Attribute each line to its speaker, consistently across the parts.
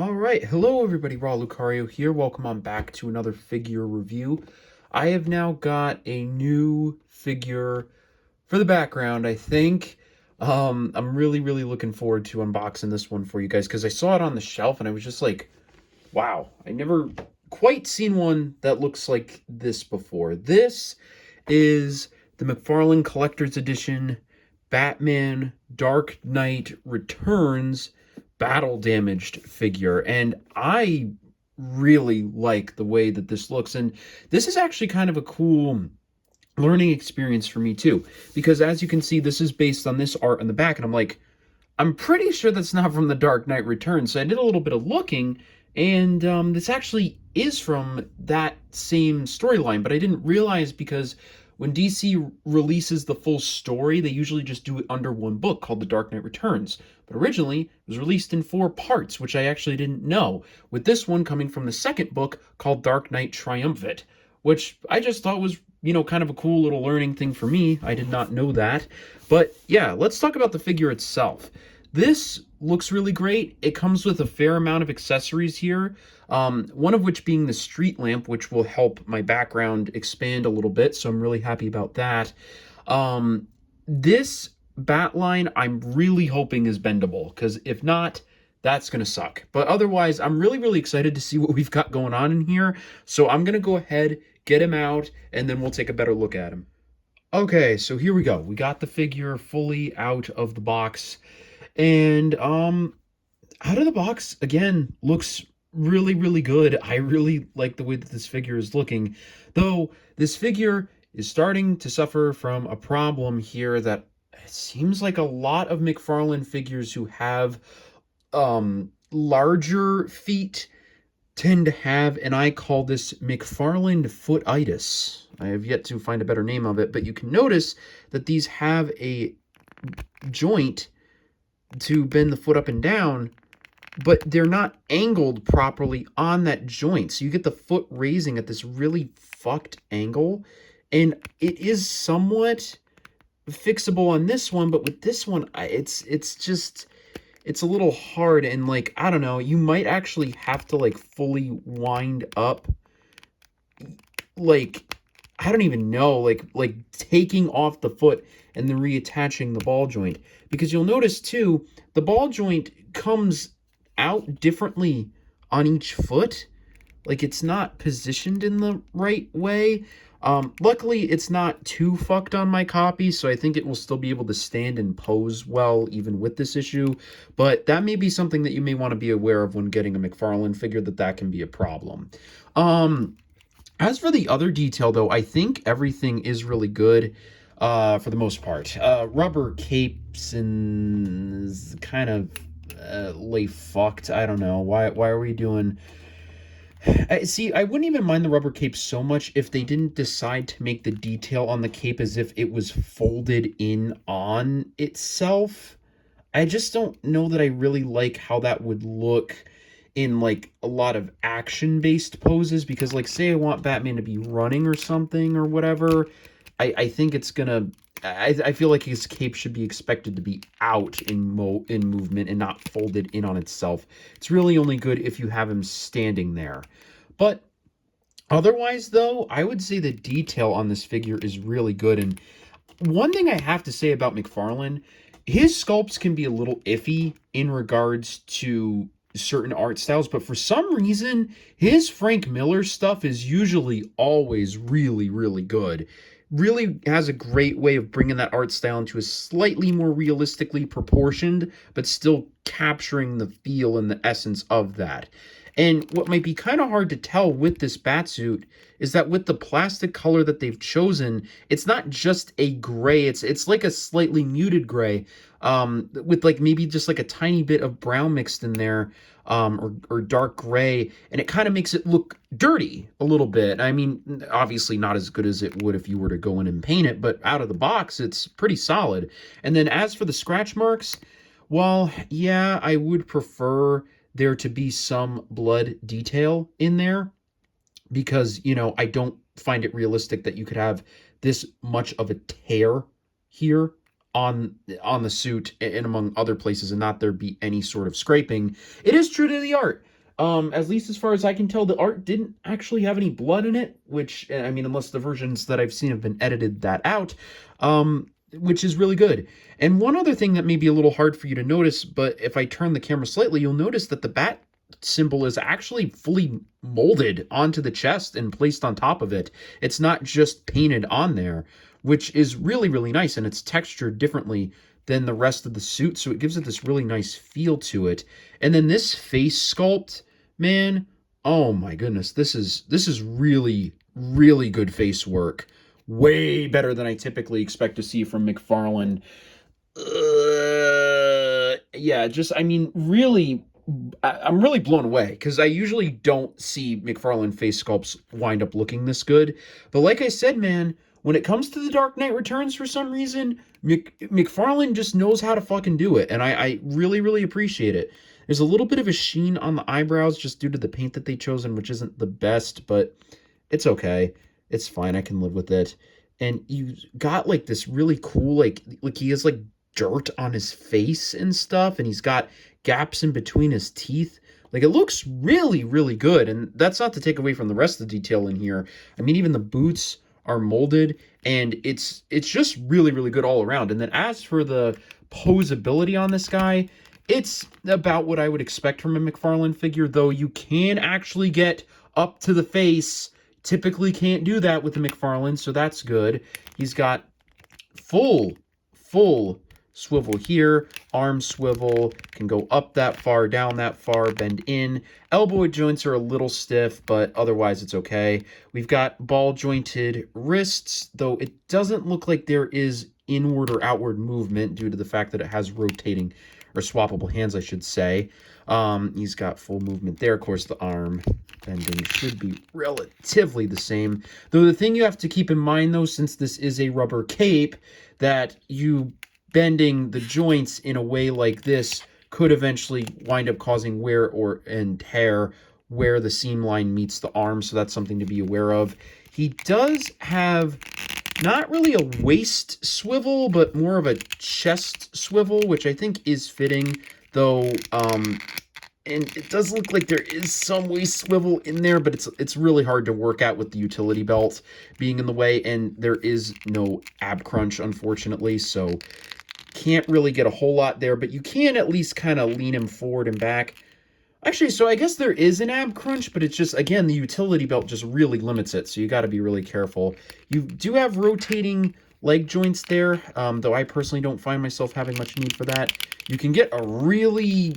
Speaker 1: All right, hello everybody, Raw Lucario here. Welcome on back to another figure review. I have now got a new figure for the background, I think. I'm really looking forward to unboxing this one for you guys because I saw it on the shelf and I was just like, wow, I never quite seen one that looks like this before. This is the McFarlane Collector's Edition Batman Dark Knight Returns battle damaged figure, and I really like the way that this looks. And this is actually kind of a cool learning experience for me too, because as you can see, this is based on this art on the back, and I'm like, I'm pretty sure that's not from the Dark Knight Returns. So I did a little bit of looking, and this actually is from that same storyline, but I didn't realize because when DC releases the full story, they usually just do it under one book called The Dark Knight Returns. But originally, it was released in 4 parts, which I actually didn't know, with this one coming from the second book called Dark Knight Triumphant, which I just thought was, kind of a cool little learning thing for me. I did not know that. But yeah, let's talk about the figure itself. This looks really great. It comes with a fair amount of accessories here, one of which being the street lamp, which will help my background expand a little bit, so I'm really happy about that. This bat line I'm really hoping is bendable, because if not, that's going to suck. But otherwise, I'm really excited to see what we've got going on in here, so I'm going to go ahead, get him out, and then we'll take a better look at him. Okay, so here we go. We got the figure fully out of the box. And out of the box, again, looks really good. I really like the way that this figure is looking. Though this figure is starting to suffer from a problem here that it seems like a lot of McFarlane figures who have larger feet tend to have, and I call this McFarlane footitis. I have yet to find a better name of it, but you can notice that these have a joint to bend the foot up and down, but they're not angled properly on that joint. So you get the foot raising at this really fucked angle, and it is somewhat fixable on this one, but with this one, it's a little hard, and like, I don't know, you might actually have to like fully wind up, like, I don't even know, like taking off the foot and then reattaching the ball joint, because you'll notice too, the ball joint comes out differently on each foot. Like, it's not positioned in the right way. Luckily, it's not too fucked on my copy, so I think it will still be able to stand and pose well even with this issue. But that may be something that you may want to be aware of when getting a McFarlane figure, that can be a problem. As for the other detail, though, I think everything is really good for the most part. Rubber capes and kind of lay fucked. I don't know. Why are we doing... See, I wouldn't even mind the rubber cape so much if they didn't decide to make the detail on the cape as if it was folded in on itself. I just don't know that I really like how that would look in like a lot of action-based poses, because like, say I want Batman to be running or something or whatever, I think it's gonna... I feel like his cape should be expected to be out in movement and not folded in on itself. It's really only good if you have him standing there. But otherwise, though, I would say the detail on this figure is really good. And one thing I have to say about McFarlane, his sculpts can be a little iffy in regards to certain art styles, but for some reason, his Frank Miller stuff is usually always really good. Really has a great way of bringing that art style into a slightly more realistically proportioned, but still capturing the feel and the essence of that. And what might be kind of hard to tell with this batsuit is that with the plastic color that they've chosen, it's not just a gray, it's like a slightly muted gray, with like maybe just like a tiny bit of brown mixed in there, or dark gray, and it kind of makes it look dirty a little bit. I mean, obviously not as good as it would if you were to go in and paint it, but out of the box, it's pretty solid. And then as for the scratch marks, well, yeah, I would prefer there to be some blood detail in there, because, I don't find it realistic that you could have this much of a tear here on the suit and among other places and not there be any sort of scraping. It is true to the art. At least as far as I can tell, the art didn't actually have any blood in it, which, I mean, unless the versions that I've seen have been edited that out, which is really good. And one other thing that may be a little hard for you to notice, but if I turn the camera slightly, you'll notice that the bat symbol is actually fully molded onto the chest and placed on top of it. It's not just painted on there, which is really, really nice, and it's textured differently than the rest of the suit, so it gives it this really nice feel to it. And then this face sculpt, man, oh my goodness, this is really, really good face work. Way better than I typically expect to see from McFarlane. Yeah, just, I mean, really, I'm really blown away, because I usually don't see McFarlane face sculpts wind up looking this good. But like I said, man, when it comes to The Dark Knight Returns, for some reason, McFarlane just knows how to fucking do it, and I really, really appreciate it. There's a little bit of a sheen on the eyebrows just due to the paint that they chosen, which isn't the best, but it's okay. It's fine. I can live with it. And you got like this really cool, like he has like dirt on his face and stuff, and he's got gaps in between his teeth. Like, it looks really, really good, and that's not to take away from the rest of the detail in here. I mean, even the boots are molded, and it's just really, really good all around. And then as for the posability on this guy, it's about what I would expect from a McFarlane figure, though you can actually get up to the face. Typically can't do that with the McFarlane, so that's good. He's got full swivel here, arm swivel, can go up that far, down that far, bend in. Elbow joints are a little stiff, but otherwise it's okay. We've got ball jointed wrists, though it doesn't look like there is inward or outward movement due to the fact that it has rotating or swappable hands, I should say. He's got full movement there. Of course, the arm bending should be relatively the same. Though the thing you have to keep in mind, though, since this is a rubber cape, that you bending the joints in a way like this could eventually wind up causing wear and tear where the seam line meets the arm, so that's something to be aware of. He does have not really a waist swivel, but more of a chest swivel, which I think is fitting, though, and it does look like there is some waist swivel in there, but it's really hard to work out with the utility belt being in the way, and there is no ab crunch, unfortunately, so can't really get a whole lot there, but you can at least kind of lean him forward and back. Actually, so I guess there is an ab crunch, but it's just, again, the utility belt just really limits it, so you got to be really careful. You do have rotating leg joints there, though I personally don't find myself having much need for that. You can get a really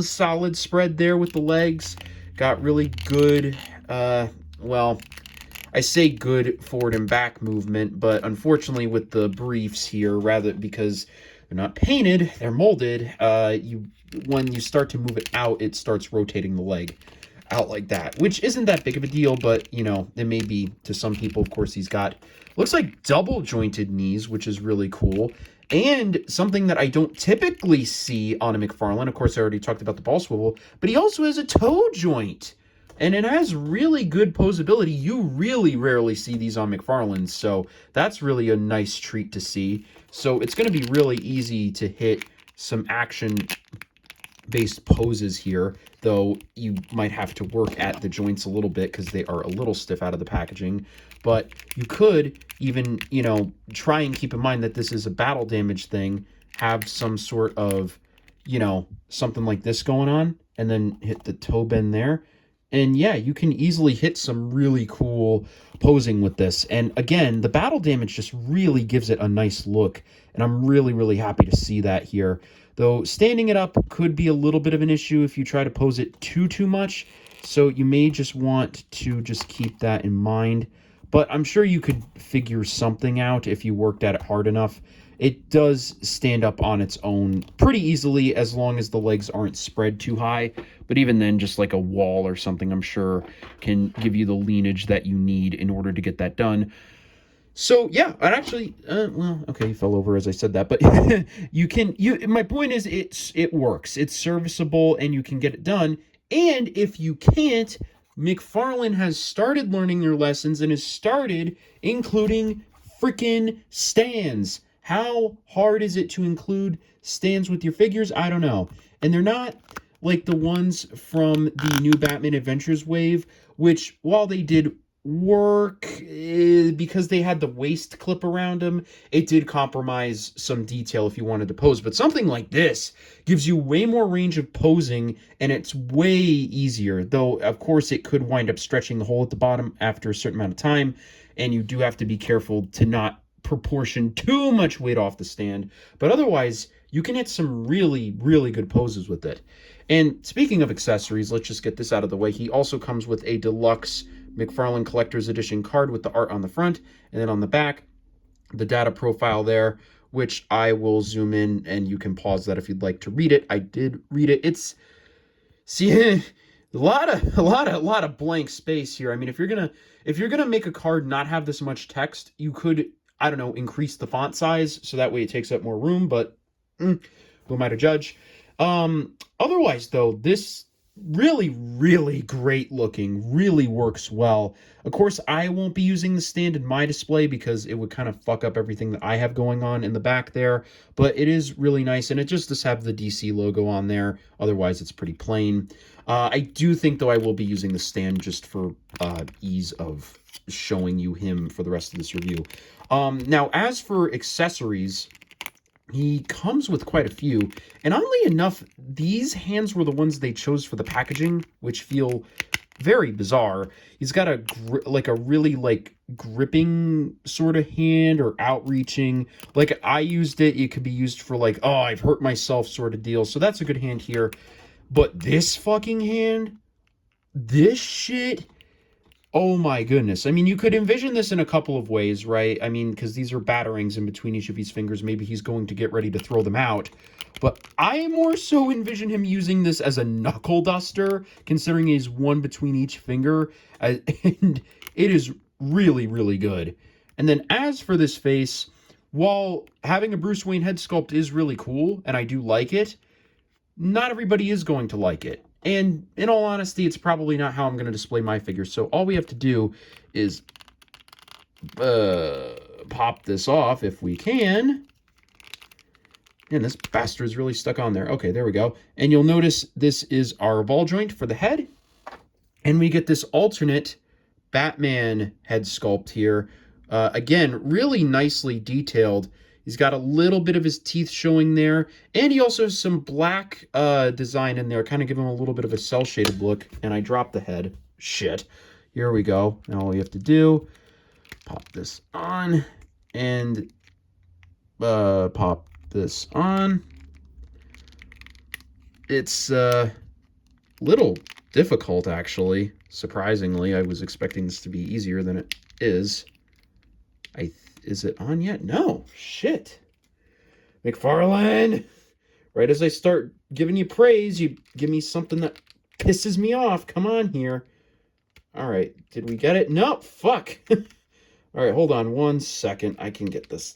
Speaker 1: solid spread there with the legs. Got really good, well, I say good forward and back movement, but unfortunately with the briefs here, rather because they're not painted, they're molded, when you start to move it out, it starts rotating the leg out like that, which isn't that big of a deal, but, you know, it may be to some people. Of course, he's got, looks like double jointed knees, which is really cool, and something that I don't typically see on a McFarlane. Of course, I already talked about the ball swivel, but he also has a toe joint. And it has really good posability. You really rarely see these on McFarlane's, so that's really a nice treat to see. So it's going to be really easy to hit some action-based poses here, though you might have to work at the joints a little bit because they are a little stiff out of the packaging. But you could even, you know, try and keep in mind that this is a battle damage thing, have some sort of, you know, something like this going on, and then hit the toe bend there. And yeah, you can easily hit some really cool posing with this. And again, the battle damage just really gives it a nice look. And I'm really, really happy to see that here. Though standing it up could be a little bit of an issue if you try to pose it too much. So you may just want to just keep that in mind. But I'm sure you could figure something out if you worked at it hard enough. It does stand up on its own pretty easily as long as the legs aren't spread too high. But even then, just like a wall or something, I'm sure, can give you the leanage that you need in order to get that done. So, yeah, and actually, well, okay, you fell over as I said that, but my point is it works. It's serviceable, and you can get it done. And if you can't, McFarlane has started learning their lessons and has started including freaking stands. How hard is it to include stands with your figures? I don't know. And they're not like the ones from the New Batman Adventures wave, which, while they did work, because they had the waist clip around them, it did compromise some detail if you wanted to pose. But something like this gives you way more range of posing, and it's way easier, though of course it could wind up stretching the hole at the bottom after a certain amount of time, and you do have to be careful to not proportion too much weight off the stand. But otherwise, you can hit some really, really good poses with it. And speaking of accessories, let's just get this out of the way. He also comes with a deluxe McFarlane Collector's Edition card with the art on the front, and then on the back, the data profile there, which I will zoom in, and you can pause that if you'd like to read it. I did read it. It's, see, a lot of blank space here. I mean, if you're gonna make a card not have this much text, you could, I don't know, increase the font size so that way it takes up more room, but who am I to judge? Otherwise, though, this really, really great looking, really works well. Of course, I won't be using the stand in my display because it would kind of fuck up everything that I have going on in the back there, but it is really nice, and it just does have the DC logo on there. Otherwise, it's pretty plain. I do think, though, I will be using the stand just for ease of showing you him for the rest of this review. Now, as for accessories, he comes with quite a few, and oddly enough, these hands were the ones they chose for the packaging, which feel very bizarre. He's got a really gripping sort of hand, or outreaching. Like, I used it. It could be used for like, oh, I've hurt myself sort of deal. So that's a good hand here. But this fucking hand, this shit, oh my goodness. I mean, you could envision this in a couple of ways, right? I mean, because these are batterings in between each of his fingers. Maybe he's going to get ready to throw them out. But I more so envision him using this as a knuckle duster, considering he's one between each finger. And it is really, really good. And then as for this face, while having a Bruce Wayne head sculpt is really cool, and I do like it, not everybody is going to like it. And in all honesty, it's probably not how I'm going to display my figure. So all we have to do is pop this off if we can. And this bastard's really stuck on there. Okay, there we go. And you'll notice this is our ball joint for the head. And we get this alternate Batman head sculpt here. Again, really nicely detailed. He's got a little bit of his teeth showing there. And he also has some black design in there, kind of give him a little bit of a cel-shaded look. And I dropped the head. Shit. Here we go. Now all we have to do, pop this on, and pop this on. It's a little difficult, actually. Surprisingly, I was expecting this to be easier than it is. Is it on yet? No. Shit. McFarlane, right as I start giving you praise, you give me something that pisses me off. Come on here. All right. Did we get it? No. Fuck. All right. Hold on 1 second. I can get this.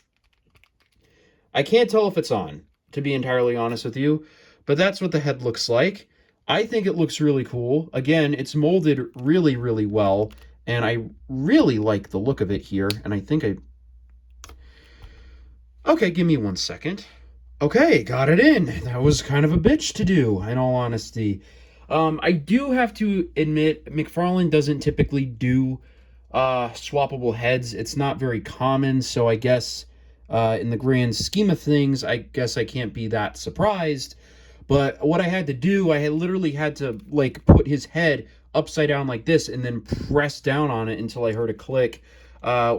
Speaker 1: I can't tell if it's on, to be entirely honest with you, but that's what the head looks like. I think it looks really cool. Again, it's molded really, really well, and I really like the look of it here, and I think Okay, give me 1 second. Okay, got it in. That was kind of a bitch to do, in all honesty. I do have to admit, McFarlane doesn't typically do swappable heads. It's not very common, so I guess in the grand scheme of things, I guess I can't be that surprised. But what I had to do, I had literally had to like put his head upside down like this and then press down on it until I heard a click,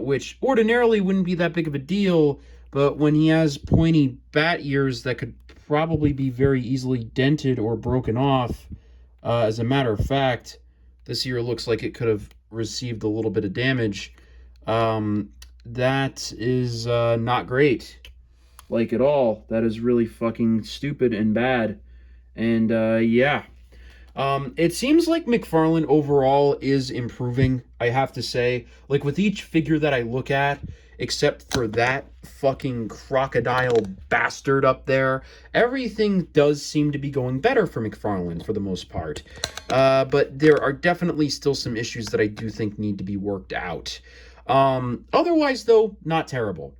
Speaker 1: which ordinarily wouldn't be that big of a deal. But when he has pointy bat ears that could probably be very easily dented or broken off, as a matter of fact, this ear looks like it could have received a little bit of damage. That is not great. Like at all. That is really fucking stupid and bad. And yeah. It seems like McFarlane overall is improving, I have to say. Like with each figure that I look at, except for that fucking crocodile bastard up there, everything does seem to be going better for McFarlane for the most part. But there are definitely still some issues that I do think need to be worked out. Otherwise, though, not terrible.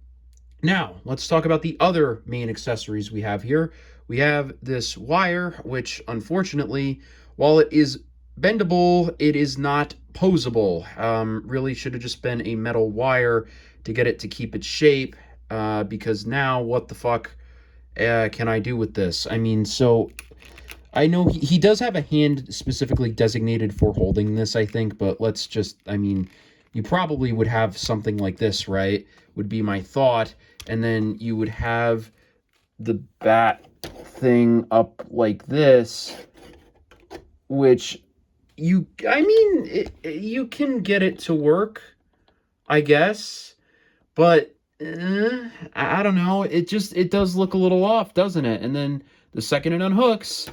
Speaker 1: Now, let's talk about the other main accessories we have here, we have this wire, which unfortunately, while it is bendable, it is not posable. Really should have just been a metal wire to get it to keep its shape, because now what the fuck can I do with this? I mean, so I know he does have a hand specifically designated for holding this, I think, but let's just, I mean, you probably would have something like this, right? Would be my thought. And then you would have the bat thing up like this, which you can get it to work, I guess, but I don't know. It does look a little off, doesn't it? And then the second it unhooks,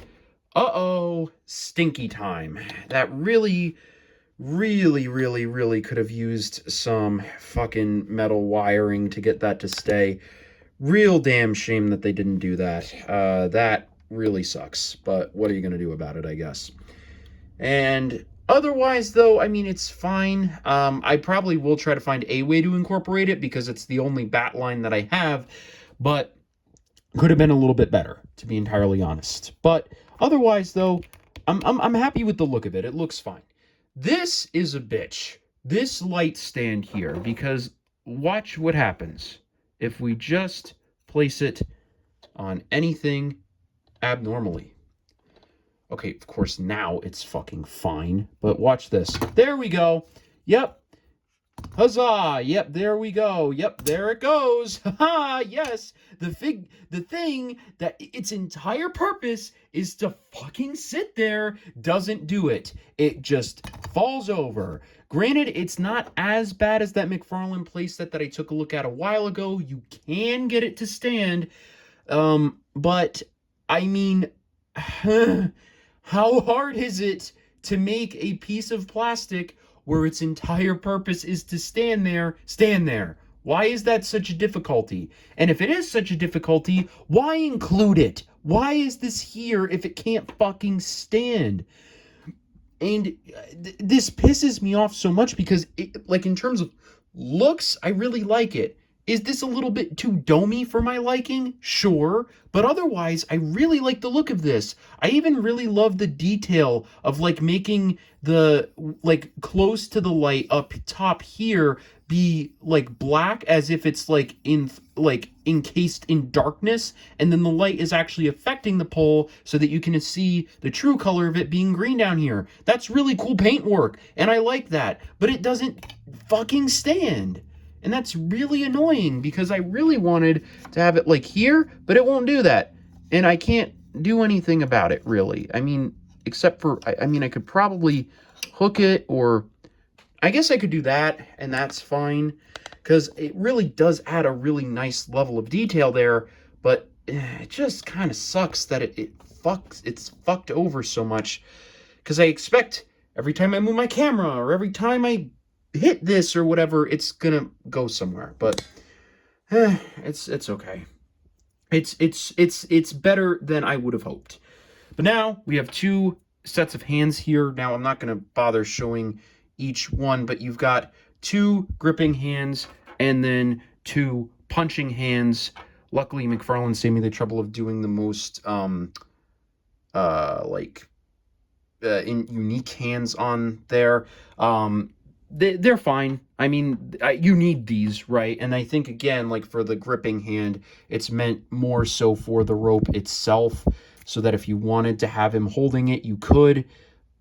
Speaker 1: uh-oh, stinky time. That really, really, really, really could have used some fucking metal wiring to get that to stay. Real damn shame that they didn't do that. That really sucks, but what are you going to do about it, I guess? And otherwise, though, I mean, it's fine. I probably will try to find a way to incorporate it because it's the only bat line that I have, but could have been a little bit better, to be entirely honest. But otherwise, though, I'm happy with the look of it. It looks fine. This is a bitch. This light stand here, because watch what happens if we just place it on anything abnormally. Okay, of course, now it's fucking fine, but watch this. There we go. Yep. Huzzah! Yep, there we go. Yep, there it goes. Haha, yes. The thing that its entire purpose is to fucking sit there doesn't do it. It just falls over. Granted, it's not as bad as that McFarlane playset that I took a look at a while ago. You can get it to stand. But I mean, how hard is it to make a piece of plastic where its entire purpose is to stand there? Why is that such a difficulty? And if it is such a difficulty, why include it? Why is this here if it can't fucking stand? And this pisses me off so much because, like, in terms of looks, I really like it. Is this a little bit too domey for my liking? Sure. But otherwise, I really like the look of this. I even really love the detail of, like, making the, like, close to the light up top here be, like, black as if it's, like, encased in darkness. And then the light is actually affecting the pole so that you can see the true color of it being green down here. That's really cool paint work. And I like that. But it doesn't fucking stand. And that's really annoying because I really wanted to have it like here, but it won't do that. And I can't do anything about it, really. I mean, except for, I mean, I could probably hook it, or I guess I could do that, and that's fine. Because it really does add a really nice level of detail there, but it just kind of sucks that it's fucked over so much. Because I expect every time I move my camera, or every time I hit this or whatever, it's gonna go somewhere. But it's okay. It's better than I would have hoped. But now we have two sets of hands here. Now I'm not gonna bother showing each one, but you've got two gripping hands and then two punching hands. Luckily, McFarlane saved me the trouble of doing the most in unique hands on there. They're fine. I mean, you need these, right? And I think, again, like for the gripping hand, it's meant more so for the rope itself, so that if you wanted to have him holding it, you could,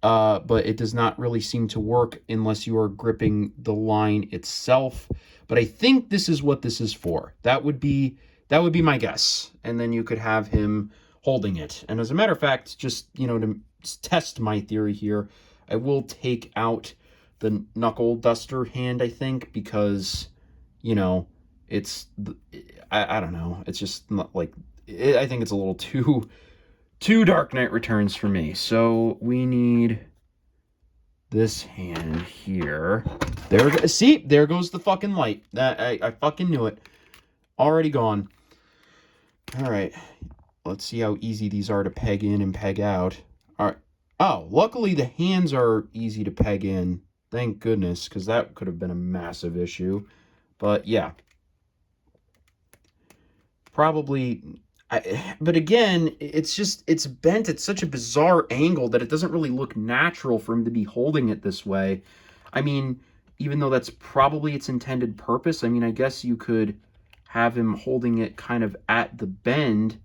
Speaker 1: but it does not really seem to work unless you are gripping the line itself. But I think this is what this is for. That would be my guess. And then you could have him holding it. And as a matter of fact, just, you know, to test my theory here, I will take out the knuckle duster hand, I think, because, you know, it's, I don't know, it's just not like, I think it's a little too Dark Knight Returns for me. So we need this hand here. See, there goes the fucking light. I fucking knew it. Already gone. All right, let's see how easy these are to peg in and peg out. All right. Oh, luckily the hands are easy to peg in. Thank goodness, because that could have been a massive issue. But yeah. Probably, But again, it's bent at such a bizarre angle that it doesn't really look natural for him to be holding it this way. I mean, even though that's probably its intended purpose, I mean, I guess you could have him holding it kind of at the bend,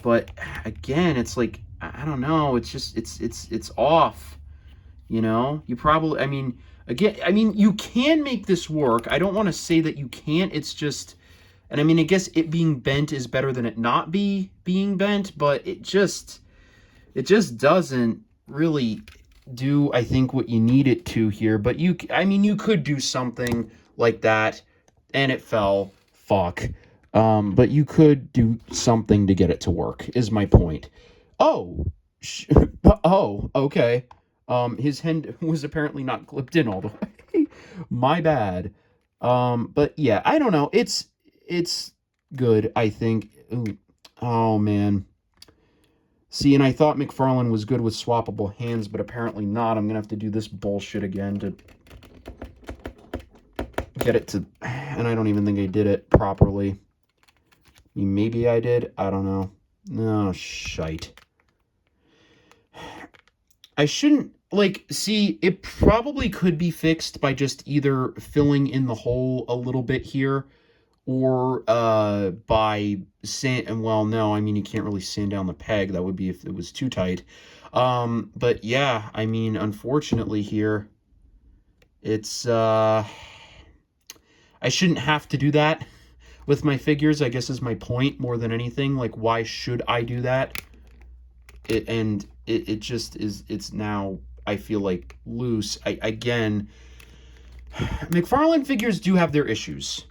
Speaker 1: but again, it's like, I don't know, it's just, it's off, you know? You probably, I mean, again, I mean, you can make this work. I don't want to say that you can't, it's just, and I mean, I guess it being bent is better than it not being bent, but it just doesn't really do, I think, what you need it to here. But I mean, you could do something like that, and it fell. Fuck. But you could do something to get it to work, is my point. Oh, oh, okay. His hand was apparently not clipped in all the way. My bad. But yeah, I don't know. It's good, I think. Ooh. Oh man. See, and I thought McFarlane was good with swappable hands, but apparently not. I'm gonna have to do this bullshit again to get it to, and I don't even think I did it properly. I mean, maybe I did. I don't know. No, shite. I shouldn't, like, see, it probably could be fixed by just either filling in the hole a little bit here, or by sand, and well, no, I mean, you can't really sand down the peg. That would be if it was too tight. But yeah, I mean, unfortunately here, it's, I shouldn't have to do that with my figures, I guess is my point more than anything. Like, why should I do that? It just is, it's now, I feel like, loose. Again, McFarlane figures do have their issues.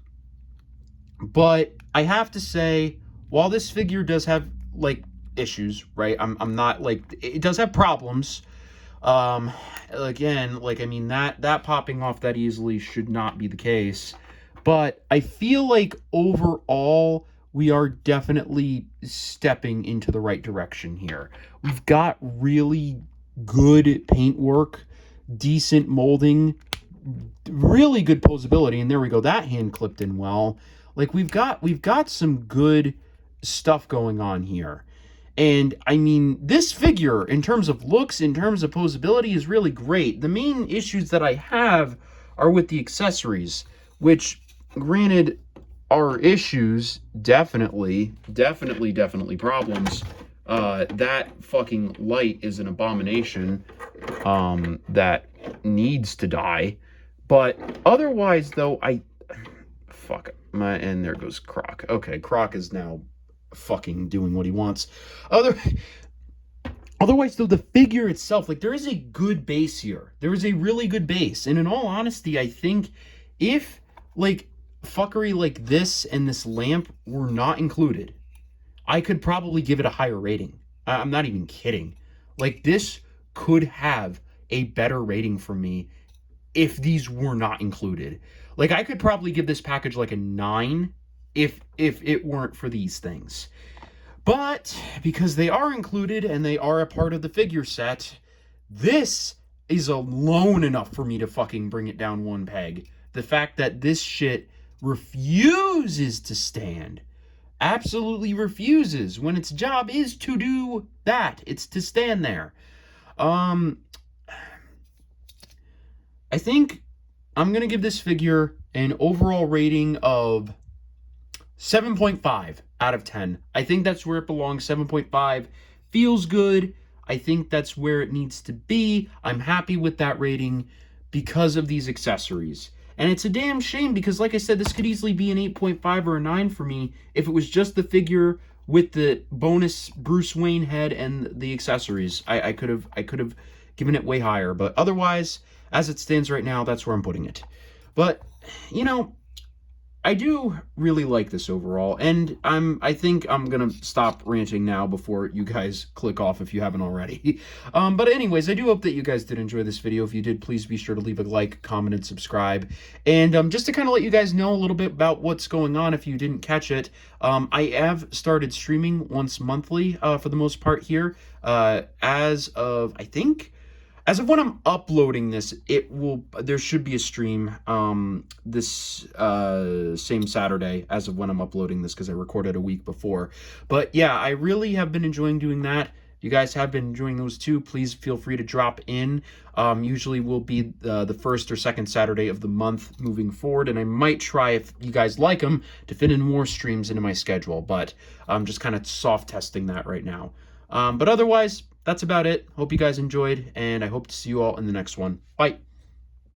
Speaker 1: But I have to say, while this figure does have, like, issues, right? I'm not, like, it does have problems. Again, like, I mean, that popping off that easily should not be the case. But I feel like overall, we are definitely stepping into the right direction here. We've got really good paintwork, decent molding, really good posability, and there we go. That hand clipped in well. Like, we've got some good stuff going on here. And I mean, this figure, in terms of looks, in terms of posability, is really great. The main issues that I have are with the accessories, which, granted, are issues, definitely problems. That fucking light is an abomination, that needs to die. But otherwise, though, fuck, and there goes Croc. Okay, Croc is now fucking doing what he wants. Otherwise, though, the figure itself, like, there is a good base here. There is a really good base. And in all honesty, I think if, like, fuckery like this and this lamp were not included, I could probably give it a higher rating. I'm not even kidding. Like, this could have a better rating from me if these were not included. Like, I could probably give this package like a 9 if it weren't for these things. But because they are included and they are a part of the figure set, this is alone enough for me to fucking bring it down one peg. The fact that this shit refuses to stand. Absolutely refuses, when its job is to do that. It's to stand there. I think I'm going to give this figure an overall rating of 7.5 out of 10. I think that's where it belongs. 7.5 feels good. I think that's where it needs to be. I'm happy with that rating because of these accessories. And it's a damn shame because, like I said, this could easily be an 8.5 or a 9 for me if it was just the figure with the bonus Bruce Wayne head and the accessories. I could have given it way higher, but otherwise, as it stands right now, that's where I'm putting it. But, you know, I do really like this overall, and I think I'm gonna stop ranting now before you guys click off if you haven't already. But anyways, I do hope that you guys did enjoy this video. If you did, please be sure to leave a like, comment, and subscribe. And just to kind of let you guys know a little bit about what's going on if you didn't catch it, I have started streaming once monthly for the most part here, as of, I think, As of when I'm uploading this, there should be a stream this same Saturday as of when I'm uploading this, because I recorded a week before. But yeah, I really have been enjoying doing that. If you guys have been enjoying those too, please feel free to drop in. Usually will be the first or second Saturday of the month moving forward, and I might try, if you guys like them, to fit in more streams into my schedule, but I'm just kind of soft testing that right now. But otherwise, that's about it. Hope you guys enjoyed, and I hope to see you all in the next one. Bye.